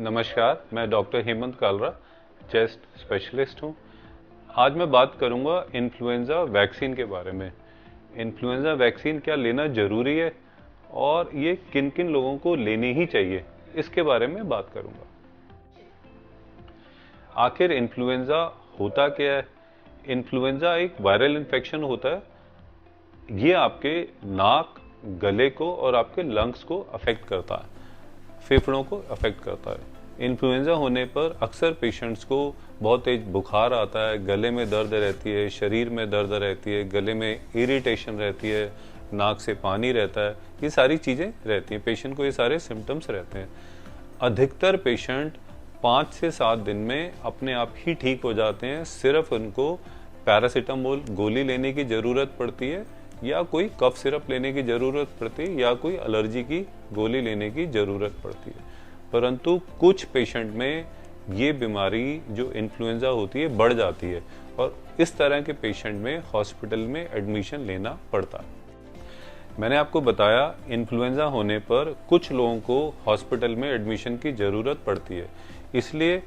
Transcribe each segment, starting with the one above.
नमस्कार, मैं doctor Hemant Kalra, chest specialist हूँ। आज मैं बात करूँगा इन्फ्लुएंजा वैक्सीन के बारे में। इन्फ्लुएंजा वैक्सीन क्या लेना ज़रूरी है और ये किन किन लोगों को लेनी ही चाहिए, इसके बारे में बात करूँगा। आखिर इन्फ्लुएंजा होता क्या है? इन्फ्लुएंजा एक वायरल इन्फेक्शन होता है। ये आपके नाक, गले को और आपके लंग्स को अफेक्ट करता है, फेफड़ों को अफेक्ट करता है। इन्फ्लुएंजा होने पर अक्सर पेशेंट्स को बहुत तेज बुखार आता है, गले में दर्द रहती है, शरीर में दर्द रहती है, गले में इरिटेशन रहती है, नाक से पानी रहता है, ये सारी चीज़ें रहती हैं। पेशेंट को ये सारे सिम्टम्स रहते हैं। अधिकतर पेशेंट 5 से 7 दिन में अपने आप ही ठीक हो जाते हैं। सिर्फ उनको पैरासीटामोल गोली लेने की ज़रूरत पड़ती है या कोई कफ सिरप लेने की ज़रूरत पड़ती है या कोई एलर्जी की गोली लेने की ज़रूरत पड़ती है। परंतु कुछ पेशेंट में ये बीमारी जो इन्फ्लुएंजा होती है बढ़ जाती है और इस तरह के पेशेंट में हॉस्पिटल में एडमिशन लेना पड़ता है। मैंने आपको बताया इन्फ्लुएंजा होने पर कुछ लोगों को हॉस्पिटल में एडमिशन की ज़रूरत पड़ती है, इसलिए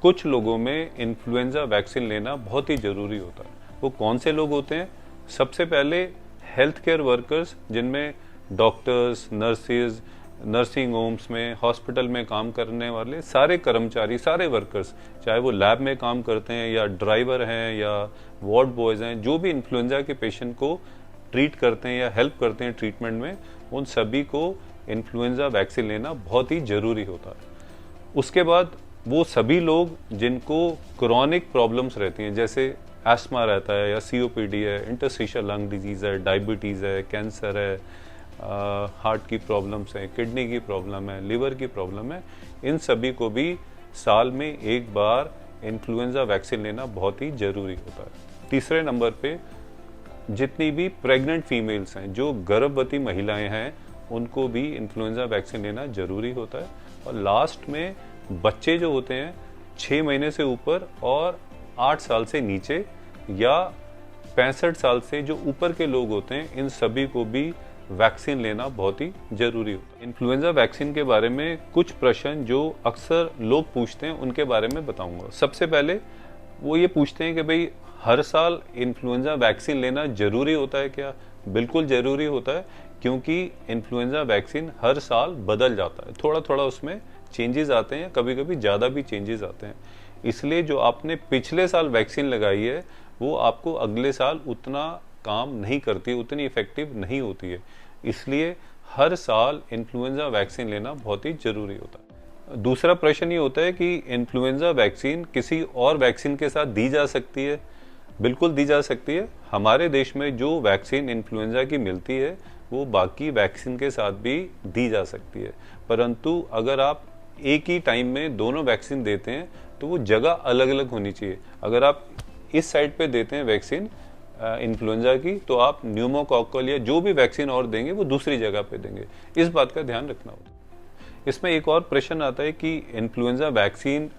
कुछ लोगों में इन्फ्लुएंजा वैक्सीन लेना बहुत ही ज़रूरी होता है। वो कौन से लोग होते हैं? सबसे पहले हेल्थ केयर वर्कर्स, जिनमें डॉक्टर्स, नर्सेज, नर्सिंग होम्स में, हॉस्पिटल में काम करने वाले सारे कर्मचारी, सारे वर्कर्स, चाहे वो लैब में काम करते हैं या ड्राइवर हैं या वार्ड बॉयज़ हैं, जो भी इन्फ्लुएंजा के पेशेंट को ट्रीट करते हैं या हेल्प करते हैं ट्रीटमेंट में, उन सभी को इन्फ्लुएंजा वैक्सीन लेना बहुत ही ज़रूरी होता है। उसके बाद वो सभी लोग जिनको क्रॉनिक प्रॉब्लम्स रहती हैं, जैसे एस्मा रहता है या सीओपीडी है, इंटरस्टिशियल लंग डिजीज़ है, डायबिटीज़ है, कैंसर है, हार्ट की प्रॉब्लम्स हैं, किडनी की प्रॉब्लम है, लिवर की प्रॉब्लम है, इन सभी को भी साल में एक बार इन्फ्लुएंजा वैक्सीन लेना बहुत ही ज़रूरी होता है। तीसरे नंबर पे जितनी भी प्रेग्नेंट फीमेल्स हैं, जो गर्भवती महिलाएं हैं, उनको भी इन्फ्लुएंजा वैक्सीन लेना ज़रूरी होता है। और लास्ट में बच्चे जो होते हैं 6 महीने से ऊपर और 8 साल से नीचे या 65 साल से जो ऊपर के लोग होते हैं, इन सभी को भी वैक्सीन लेना बहुत ही जरूरी होता है। इन्फ्लुएंजा वैक्सीन के बारे में कुछ प्रश्न जो अक्सर लोग पूछते हैं, उनके बारे में बताऊंगा। सबसे पहले वो ये पूछते हैं कि भाई हर साल इन्फ्लुएंजा वैक्सीन लेना जरूरी होता है क्या? बिल्कुल जरूरी होता है, क्योंकि इन्फ्लुएंजा वैक्सीन हर साल बदल जाता है, थोड़ा थोड़ा उसमें चेंजेस आते हैं, कभी कभी ज़्यादा भी चेंजेस आते हैं। इसलिए जो आपने पिछले साल वैक्सीन लगाई है वो आपको अगले साल उतना काम नहीं करती, उतनी इफेक्टिव नहीं होती है। इसलिए हर साल इन्फ्लुएंजा वैक्सीन लेना बहुत ही ज़रूरी होता है। दूसरा प्रश्न ये होता है कि इन्फ्लुएंजा वैक्सीन किसी और वैक्सीन के साथ दी जा सकती है? बिल्कुल दी जा सकती है। हमारे देश में जो वैक्सीन इन्फ्लुएंजा की मिलती है वो बाकी वैक्सीन के साथ भी दी जा सकती है, परंतु अगर आप एक ही टाइम में दोनों वैक्सीन देते हैं तो वो जगह अलग अलग होनी चाहिए। अगर आप इस साइड पे देते हैं वैक्सीन इन्फ्लुएंजा की, तो आप न्यूमोकॉकल या जो भी वैक्सीन और देंगे वो दूसरी जगह पे देंगे। इस बात का ध्यान रखना होता है। इसमें एक और प्रश्न आता है कि इन्फ्लुएंजा वैक्सीन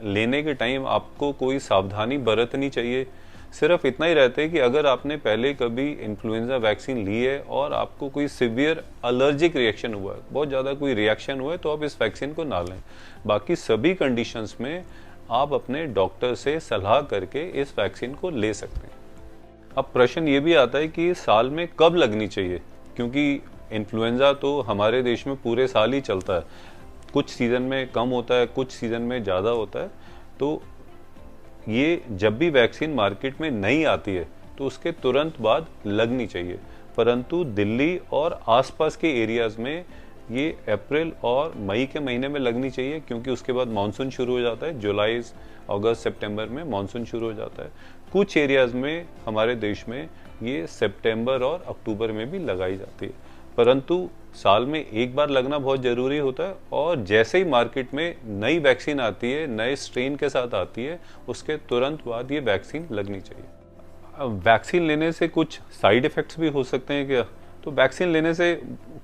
लेने के टाइम आपको कोई सावधानी बरतनी चाहिए? सिर्फ इतना ही रहता है कि अगर आपने पहले कभी इन्फ्लुएंजा वैक्सीन ली है और आपको कोई सिवियर एलर्जिक रिएक्शन हुआ है, बहुत ज़्यादा कोई रिएक्शन हुआ है, तो आप इस वैक्सीन को ना लें। बाकी सभी कंडीशंस में आप अपने डॉक्टर से सलाह करके इस वैक्सीन को ले सकते हैं। अब प्रश्न ये भी आता है कि साल में कब लगनी चाहिए, क्योंकि इन्फ्लुएंजा तो हमारे देश में पूरे साल ही चलता है। कुछ सीज़न में कम होता है, कुछ सीज़न में ज़्यादा होता है। तो ये जब भी वैक्सीन मार्केट में नई आती है तो उसके तुरंत बाद लगनी चाहिए, परंतु दिल्ली और आसपास के एरियाज़ में ये अप्रैल और मई के महीने में लगनी चाहिए, क्योंकि उसके बाद मानसून शुरू हो जाता है। जुलाई, अगस्त, सितंबर में मानसून शुरू हो जाता है। कुछ एरियाज़ में हमारे देश में ये सितंबर और अक्टूबर में भी लगाई जाती है, परंतु साल में एक बार लगना बहुत ज़रूरी होता है। और जैसे ही मार्केट में नई वैक्सीन आती है, नए स्ट्रेन के साथ आती है, उसके तुरंत बाद ये वैक्सीन लगनी चाहिए। वैक्सीन लेने से कुछ साइड इफ़ेक्ट्स भी हो सकते हैं क्या? तो वैक्सीन लेने से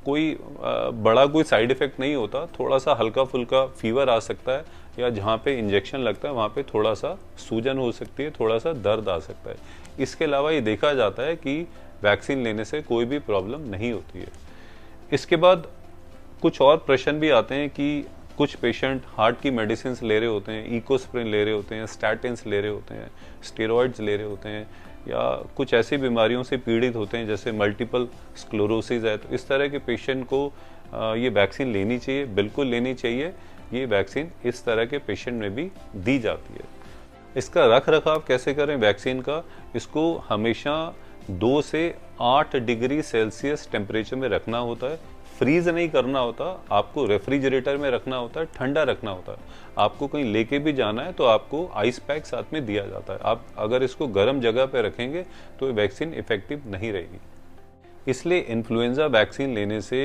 कोई बड़ा कोई साइड इफ़ेक्ट नहीं होता। थोड़ा सा हल्का फुल्का फीवर आ सकता है, या जहाँ पे इंजेक्शन लगता है वहाँ पे थोड़ा सा सूजन हो सकती है, थोड़ा सा दर्द आ सकता है। इसके अलावा ये देखा जाता है कि वैक्सीन लेने से कोई भी प्रॉब्लम नहीं होती है। इसके बाद कुछ और प्रश्न भी आते हैं कि कुछ पेशेंट हार्ट की मेडिसिन ले रहे होते हैं, इकोस्प्रिन ले रहे होते हैं, स्टैटिन्स ले रहे होते हैं, स्टेरॉइड्स ले रहे होते हैं, या कुछ ऐसी बीमारियों से पीड़ित होते हैं जैसे मल्टीपल स्क्लेरोसिस है। तो इस तरह के पेशेंट को ये वैक्सीन लेनी चाहिए, बिल्कुल लेनी चाहिए। ये वैक्सीन इस तरह के पेशेंट में भी दी जाती है। इसका रख रखाव कैसे करें वैक्सीन का? इसको हमेशा 2 से 8 डिग्री सेल्सियस टेम्परेचर में रखना होता है। फ्रीज नहीं करना होता, आपको रेफ्रिजरेटर में रखना होता है, ठंडा रखना होता है। आपको कहीं लेके भी जाना है तो आपको आइस पैक साथ में दिया जाता है। आप अगर इसको गर्म जगह पे रखेंगे तो वैक्सीन इफेक्टिव नहीं रहेगी। इसलिए इन्फ्लुएंजा वैक्सीन लेने से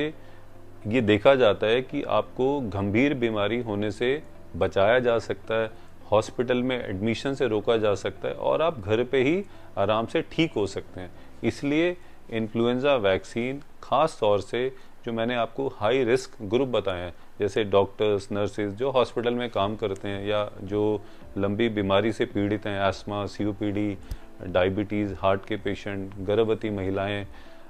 ये देखा जाता है कि आपको गंभीर बीमारी होने से बचाया जा सकता है, हॉस्पिटल में एडमिशन से रोका जा सकता है और आप घर पे ही आराम से ठीक हो सकते हैं। इसलिए इन्फ्लुएंजा वैक्सीन खास तौर से जो मैंने आपको हाई रिस्क ग्रुप बताए हैं, जैसे डॉक्टर्स, नर्सेज जो हॉस्पिटल में काम करते हैं, या जो लंबी बीमारी से पीड़ित हैं, एस्मा, सीओपीडी, डायबिटीज़, हार्ट के पेशेंट, गर्भवती महिलाएं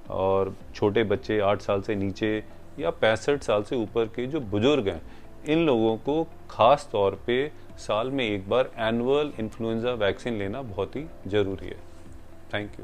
और छोटे बच्चे 8 साल से नीचे या 65 साल से ऊपर के जो बुजुर्ग हैं, इन लोगों को खास तौर पे साल में एक बार एनुअल इन्फ्लुएंजा वैक्सीन लेना बहुत ही ज़रूरी है। Thank you.